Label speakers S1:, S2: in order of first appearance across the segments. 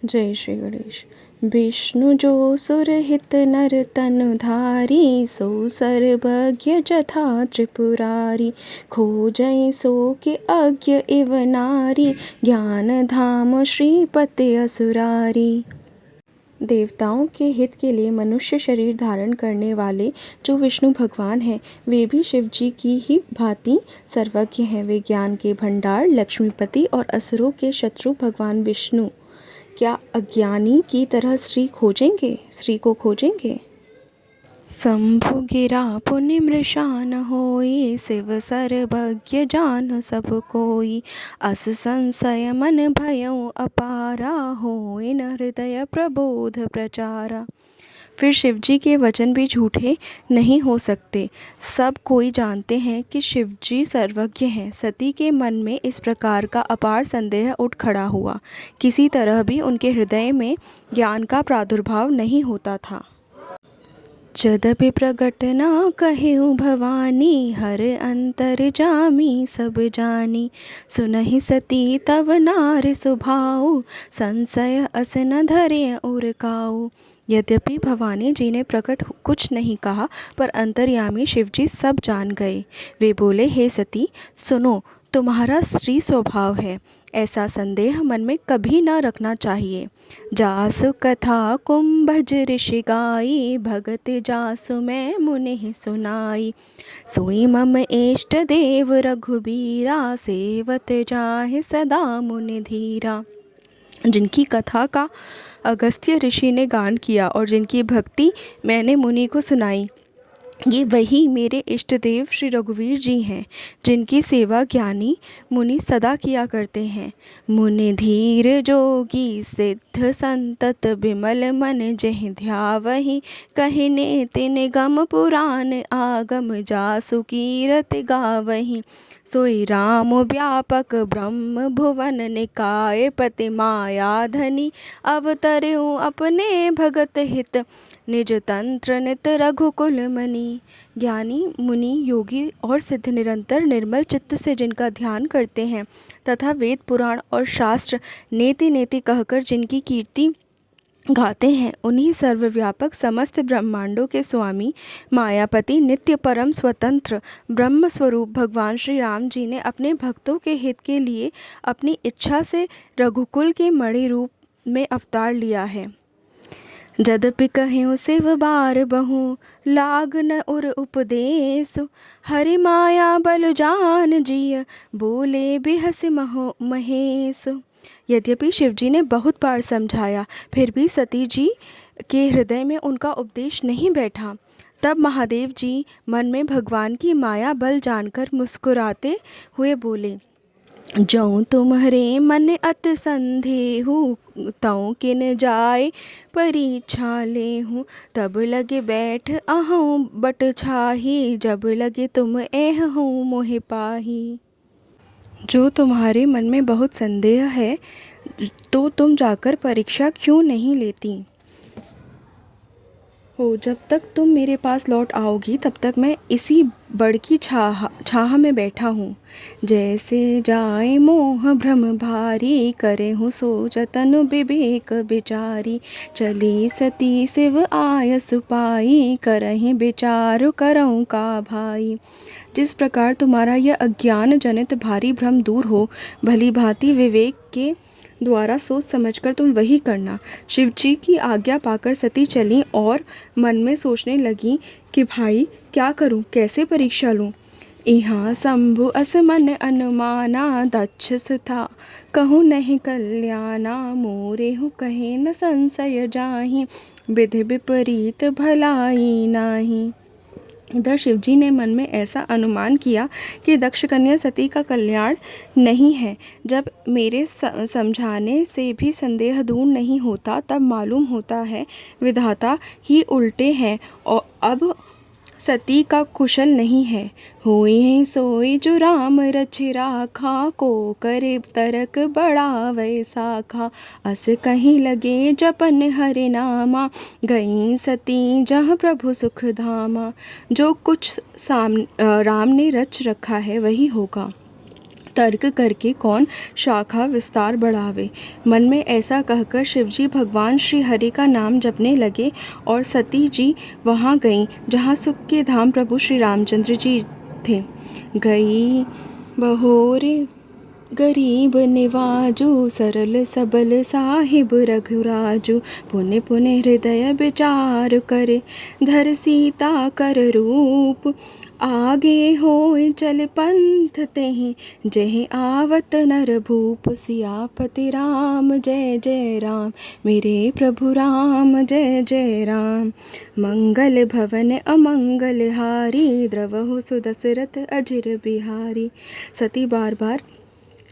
S1: जय श्री गणेश। विष्णु जो सुरहित नर तनु धारी, सो सर्वज्ञ जथा त्रिपुरारी। खोजै सो के अज्ञ इव नारी, ज्ञान धाम श्रीपति असुरारी। देवताओं के हित के लिए मनुष्य शरीर धारण करने वाले जो विष्णु भगवान हैं, वे भी शिव जी की ही भांति सर्वज्ञ हैं। वे ज्ञान के भंडार, लक्ष्मीपति और असुरों के शत्रु भगवान विष्णु क्या अज्ञानी की तरह स्त्री को खोजेंगे? शंभु गिरा पुनि मृषान होई, शिव सर्वज्ञ जान सब कोई। अस संशय मन भयउ अपारा, होई न हृदय प्रबोध प्रचारा। फिर शिव जी के वचन भी झूठे नहीं हो सकते। सब कोई जानते हैं कि शिव जी सर्वज्ञ हैं। सती के मन में इस प्रकार का अपार संदेह उठ खड़ा हुआ। किसी तरह भी उनके हृदय में ज्ञान का प्रादुर्भाव नहीं होता था। जदपि प्रगट ना कहेउ भवानी, हर अंतर जामी सब जानी। सुनहि सती तव नार सुभाऊ, संशय अस न धरे उर काऊ। यद्यपि भवानी जी ने प्रकट कुछ नहीं कहा, पर अंतर्यामी शिवजी सब जान गए। वे बोले, हे सती सुनो, तुम्हारा स्त्री स्वभाव है, ऐसा संदेह मन में कभी न रखना चाहिए। जासु कथा कुंभज ऋषि गाई, भगत जासु मैं मुनि सुनाई। सोई मम इष्ट देव रघुबीरा, सेवत जाहि सदा मुनि धीरा। जिनकी कथा का अगस्त्य ऋषि ने गान किया और जिनकी भक्ति मैंने मुनि को सुनाई, ये वही मेरे इष्ट देव श्री रघुवीर जी हैं, जिनकी सेवा ज्ञानी मुनि सदा किया करते हैं। मुनि धीर जोगी सिद्ध संतत, बिमल मन जहि ध्यावहि। कहिने तिन गम पुराण आगम, जासु कीरत गावहि। सोई राम व्यापक ब्रह्म भुवन, निकाय पति माया धनी। अवतर्यु अपने भगत हित, निज तंत्र नित रघुकुल मणि। ज्ञानी मुनि योगी और सिद्ध निरंतर निर्मल चित्त से जिनका ध्यान करते हैं तथा वेद पुराण और शास्त्र नेति नेति कहकर जिनकी कीर्ति गाते हैं, उन्हीं सर्वव्यापक समस्त ब्रह्मांडों के स्वामी मायापति नित्य परम स्वतंत्र ब्रह्म स्वरूप भगवान श्री राम जी ने अपने भक्तों के हित के लिए अपनी इच्छा से रघुकुल के मणि रूप में अवतार लिया है। जदपि कहेउ शिव बार बहु, लाग न उर उपदेश। हरि माया बल जान जिय, बोले बिहसि महेश। यद्यपि शिवजी ने बहुत बार समझाया, फिर भी सती जी के हृदय में उनका उपदेश नहीं बैठा। तब महादेव जी मन में भगवान की माया बल जानकर मुस्कुराते हुए बोले, जौं तुम्हरे मन अत संदेहु, तौं किन जाय परीक्षा लेहूँ। तब लगे बैठ अहूँ बट छाही, जब लगे तुम एहूँ मोहि पाही। जो तुम्हारे मन में बहुत संदेह है, तो तुम जाकर परीक्षा क्यों नहीं लेती हो? जब तक तुम मेरे पास लौट आओगी, तब तक मैं इसी बड़ की छाह में बैठा हूँ। जैसे जाए मोह भ्रम भारी, करे हूँ सोचतन विवेक विचारी। चली सती शिव आय सुपाई, करहीं विचार करऊँ का भाई। जिस प्रकार तुम्हारा यह अज्ञान जनित भारी भ्रम दूर हो, भली भांति विवेक के द्वारा सोच समझकर तुम वही करना। शिवजी की आज्ञा पाकर सती चली और मन में सोचने लगी कि भाई क्या करूं, कैसे परीक्षा लूं। इहाँ शंभु अस मन अनुमाना, दक्ष सुता कहूँ नहीं कल्याणा। मोरे हूँ कहे न संशय जाहि, विधि विपरीत भलाई नाही। इधर शिवजी ने मन में ऐसा अनुमान किया कि दक्ष कन्या सती का कल्याण नहीं है। जब मेरे समझाने से भी संदेह दूर नहीं होता, तब मालूम होता है विधाता ही उल्टे हैं और अब सती का कुशल नहीं है। हुई है सोई जो राम रचि राखा, को करे तरक बड़ा वैसाखा। अस कहीं लगे जपन हरि नामा, गई सती जहाँ प्रभु सुख धामा। जो कुछ राम ने रच रखा है वही होगा। तर्क करके कौन शाखा विस्तार बढ़ावे। मन में ऐसा कहकर शिवजी भगवान श्री हरि का नाम जपने लगे और सती जी वहाँ गईं जहाँ सुख के धाम प्रभु श्री रामचंद्र जी थे। गई बहोर गरीब निवाजू, सरल सबल साहिब रघुराजू। पुण्य पुण्य हृदय विचार करे, धर सीता कर रूप। आगे होय चल पंथ तेहि, जहि आवत नर भूप। सियापति राम जय जय राम, मेरे प्रभु राम जय जय राम। मंगल भवन अमंगल हारी, द्रवहु सुदशरथ अजिर बिहारी। सती बार बार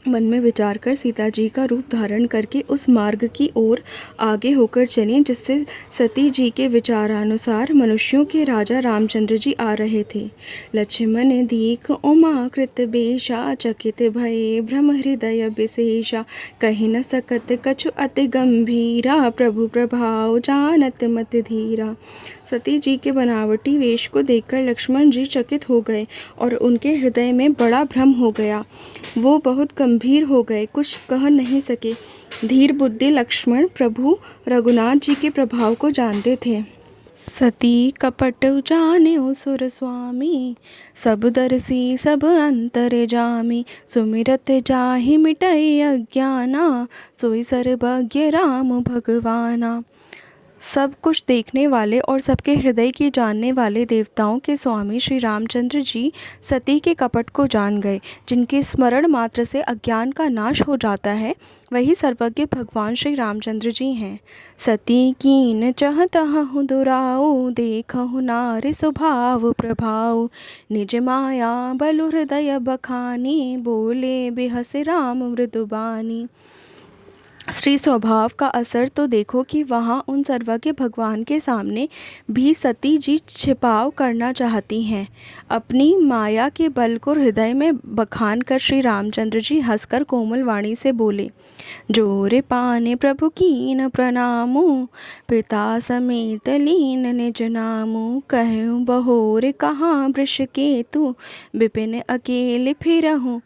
S1: मन में विचार कर सीता जी का रूप धारण करके उस मार्ग की ओर आगे होकर चली जिससे सती जी के विचारानुसार मनुष्यों के राजा रामचंद्र जी आ रहे थे। लक्ष्मण दीख उमाकृत बेशा, चकित भये भ्रम हृदय विशेषा। कहि न सकत कछु अति गंभीरा, प्रभु प्रभाव जानत मत धीरा। सती जी के बनावटी वेश को देखकर लक्ष्मण जी चकित हो गए और उनके हृदय में बड़ा भ्रम हो गया। वो बहुत गंभीर हो गए, कुछ कह नहीं सके। धीर बुद्धि लक्ष्मण प्रभु रघुनाथ जी के प्रभाव को जानते थे। सती कपट जाने सुर स्वामी, सब दर्शी सब अंतर जामी। सुमिरत जाहि मिटई अज्ञाना, सोई सर्वज्ञ राम भगवाना। सब कुछ देखने वाले और सबके हृदय की जानने वाले देवताओं के स्वामी श्री रामचंद्र जी सती के कपट को जान गए। जिनके स्मरण मात्र से अज्ञान का नाश हो जाता है, वही सर्वज्ञ भगवान श्री रामचंद्र जी हैं। सती कीन चहतहु दुराऊ, देखहु नारि स्वभाव प्रभाव। निज माया बलु हृदय बखानी, बोले बिहस राम मृदुबानी। स्त्री स्वभाव का असर तो देखो कि वहाँ उन सर्वज्ञ भगवान के सामने भी सती जी छिपाव करना चाहती हैं। अपनी माया के बल को हृदय में बखान कर श्री रामचंद्र जी हंसकर कोमल वाणी से बोले, जोरे पाने प्रभु कीन प्रणामो, पिता समेत लीन निज नामो। कहूँ बहोर कहाँ वृष केतु, विपिन अकेले फिरहूँ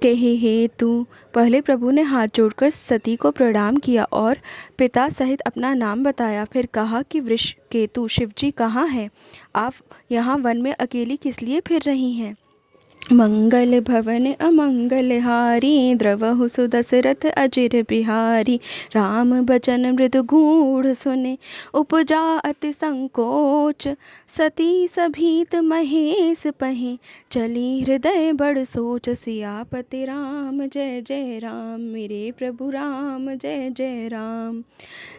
S1: तेहि हेतु। पहले प्रभु ने हाथ जोड़कर सती को प्रणाम किया और पिता सहित अपना नाम बताया। फिर कहा कि वृषकेतु शिवजी कहाँ हैं? आप यहाँ वन में अकेली किस लिए फिर रही हैं? मंगल भवन अमंगल हारी, द्रवहु सुदशरथ अजिर बिहारी। राम बचन मृदु गूढ़ सुने, उपजा अति संकोच। सती सभीत महेश पहे, चली हृदय बड़ सोच। सियापति राम जय जय राम, मेरे प्रभु राम जय जय राम।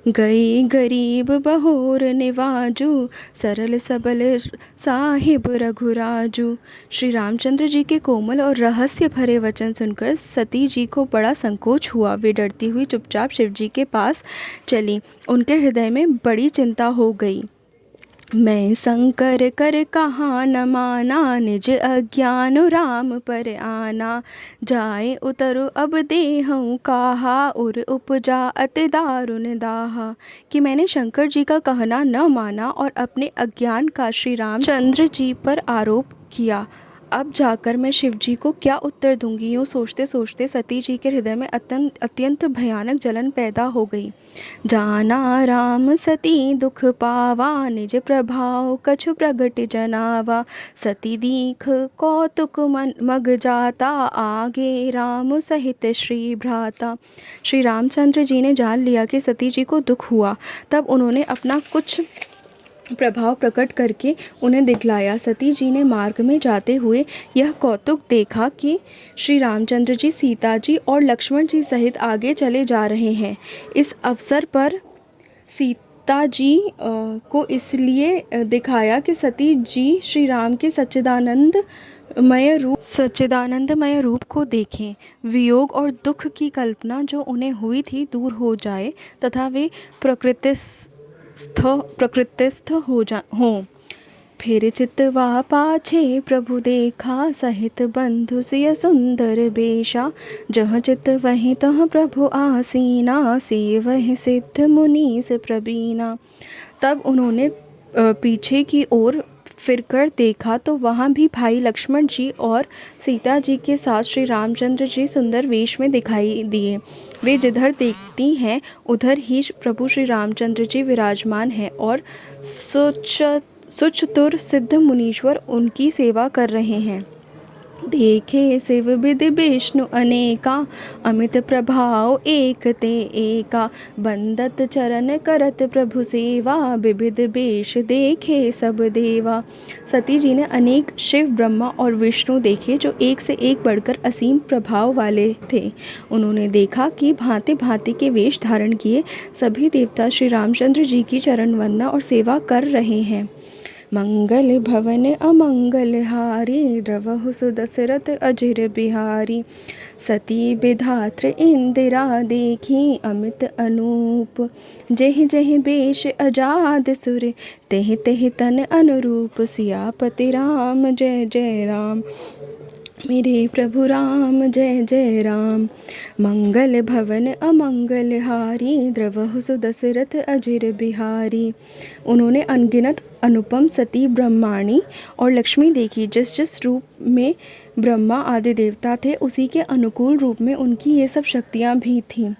S1: गई गरीब बहोर निवाजू, सरल सबल साहिब रघुराजू। श्री रामचंद्र जी के कोमल और रहस्य भरे वचन सुनकर सती जी को बड़ा संकोच हुआ। वे डरती हुई चुपचाप शिवजी के पास चली। उनके हृदय में बड़ी चिंता हो गई। मैं शंकर कर कहाँ न माना, निज अज्ञान राम पर आना। जाए उतरु अब देहूँ काहा, उर उपजा अति दारुण दाहा। कि मैंने शंकर जी का कहना न माना और अपने अज्ञान का श्री रामचंद्र जी पर आरोप किया। अब जाकर मैं शिव जी को क्या उत्तर दूंगी? यूँ सोचते सोचते सती जी के हृदय में अत्यंत भयानक जलन पैदा हो गई। जाना राम सती दुख पावा, निज प्रभाव कछु प्रगट जनावा। सती दीख कौतुक मन मग जाता, आगे राम सहित श्री भ्राता। श्री रामचंद्र जी ने जान लिया कि सती जी को दुख हुआ। तब उन्होंने अपना कुछ प्रभाव प्रकट करके उन्हें दिखलाया। सती जी ने मार्ग में जाते हुए यह कौतुक देखा कि श्री रामचंद्र जी सीता जी और लक्ष्मण जी सहित आगे चले जा रहे हैं। इस अवसर पर सीता जी को इसलिए दिखाया कि सती जी श्री राम के सच्चिदानंदमय रूप को देखें, वियोग और दुख की कल्पना जो उन्हें हुई थी दूर हो जाए तथा वे प्रकृतिस्थ हों। फिर चितवा पाछे प्रभु देखा, सहित बंधु सिय सुंदर बेशा। जहाँ चित वहीं तहाँ प्रभु आसीना, सेवहि सिद्ध मुनीस प्रवीणा। तब उन्होंने पीछे की ओर फिरकर देखा तो वहाँ भी भाई लक्ष्मण जी और सीता जी के साथ श्री रामचंद्र जी सुंदर वेश में दिखाई दिए। वे जिधर देखती हैं उधर ही प्रभु श्री रामचंद्र जी विराजमान हैं और सुचतुर सिद्ध मुनीश्वर उनकी सेवा कर रहे हैं। देखे शिव विधि विष्णु अनेका, अमित प्रभाव एक ते एका। बंदत चरण करत प्रभु सेवा, विविध वेश देखे सब देवा। सती जी ने अनेक शिव ब्रह्मा और विष्णु देखे जो एक से एक बढ़कर असीम प्रभाव वाले थे। उन्होंने देखा कि भांति भांति के वेश धारण किए सभी देवता श्री रामचंद्र जी की चरण वंदना और सेवा कर रहे हैं। मंगल भवन अमंगल हारी, द्रवहु सुदशरथ अजिर बिहारी। सती विधात्र इंदिरा देखी, अमित अनूप। जेहि जेहि वेश अजाद सुर, तेहि तेहि तन अनुरूप। सियापति राम जय जय राम, मेरे प्रभु राम जय जय राम। मंगल भवन अमंगल हारी, द्रवहु सुदशरथ अजिर बिहारी। उन्होंने अनगिनत अनुपम सती ब्रह्माणी और लक्ष्मी देखी। जिस जिस रूप में ब्रह्मा आदि देवता थे उसी के अनुकूल रूप में उनकी ये सब शक्तियाँ भी थीं।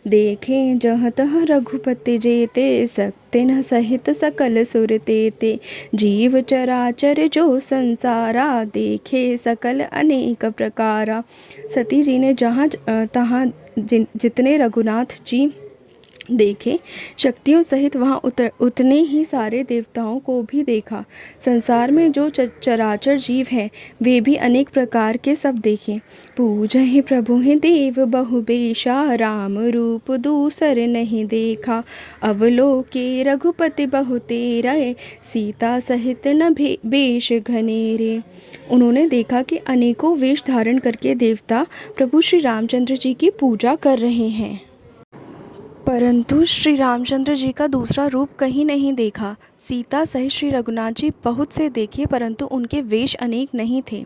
S1: देखें जहाँ तहाँ रघुपति जेते, सकते न सहित सकल सुर तेते। जीव चराचर जो संसारा, देखे सकल अनेक प्रकारा। सती जी ने जहाँ तहाँ जितने रघुनाथ जी देखे, शक्तियों सहित वहाँ उतने ही सारे देवताओं को भी देखा। संसार में जो चराचर जीव हैं वे भी अनेक प्रकार के सब देखे। पूजहि प्रभु हैं देव बहुबेशा, राम रूप दूसर नहीं देखा। अवलोके रघुपति बहु तेरे, सीता सहित न बेश घनेरे। उन्होंने देखा कि अनेकों वेश धारण करके देवता प्रभु श्री रामचंद्र जी की पूजा कर रहे हैं, परंतु श्री रामचंद्र जी का दूसरा रूप कहीं नहीं देखा। सीता सहित श्री रघुनाथ जी बहुत से देखे परंतु उनके वेश अनेक नहीं थे।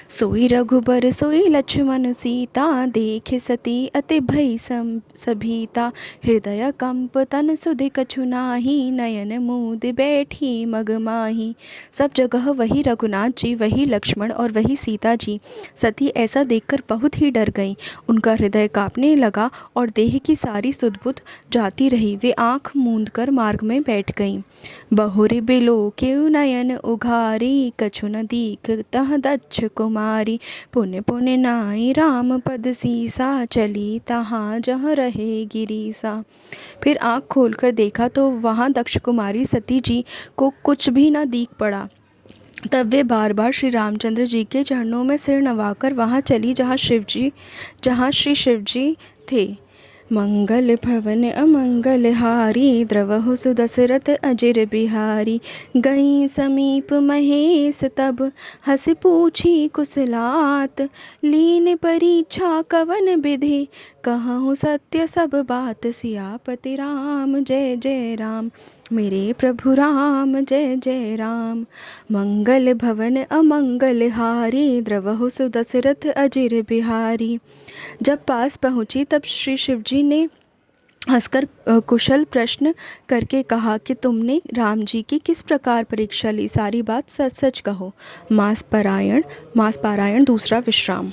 S1: सोई रघुबर सोई लक्ष्मण सीता, देखे सती अति भई सभीता। हृदय कंप तन सुधि कछु नाही, नयन मूद बैठी मगमाही। सब जगह वही रघुनाथ जी, वही लक्ष्मण और वही सीता जी। सती ऐसा देखकर बहुत ही डर गईं। उनका हृदय कांपने लगा और देह की सारी सुध-बुध जाती रही। वे आँख मूंद कर मार्ग में बैठ गईं। बहुरि बिलोके नयन उघारी, कछु न दीखतह दक्ष कुमारी। पुण्य पुण्य नाई राम पद सीसा, चली तहाँ जहाँ रहे गिरीसा। फिर आँख खोलकर देखा तो वहाँ दक्ष कुमारी सती जी को कुछ भी न दीख पड़ा। तब वे बार बार श्री रामचंद्र जी के चरणों में सिर नवाकर वहाँ चली जहाँ श्री शिव जी थे। मंगल भवन अमंगल हारी, द्रवहु सुदशरथ अजिर बिहारी। गई समीप महेश तब, हंस पूछी कुशलात। लीन परीक्षा कवन विधि, कहूँ सत्य सब बात। सियापति राम जय जय राम, मेरे प्रभु राम जय जय राम। मंगल भवन अमंगल हारी, द्रवहु सुदशरथ अजिर बिहारी। जब पास पहुँची तब श्री शिव जी ने हंसकर कुशल प्रश्न करके कहा कि तुमने राम जी की किस प्रकार परीक्षा ली, सारी बात सच सच कहो। मास पारायण दूसरा विश्राम।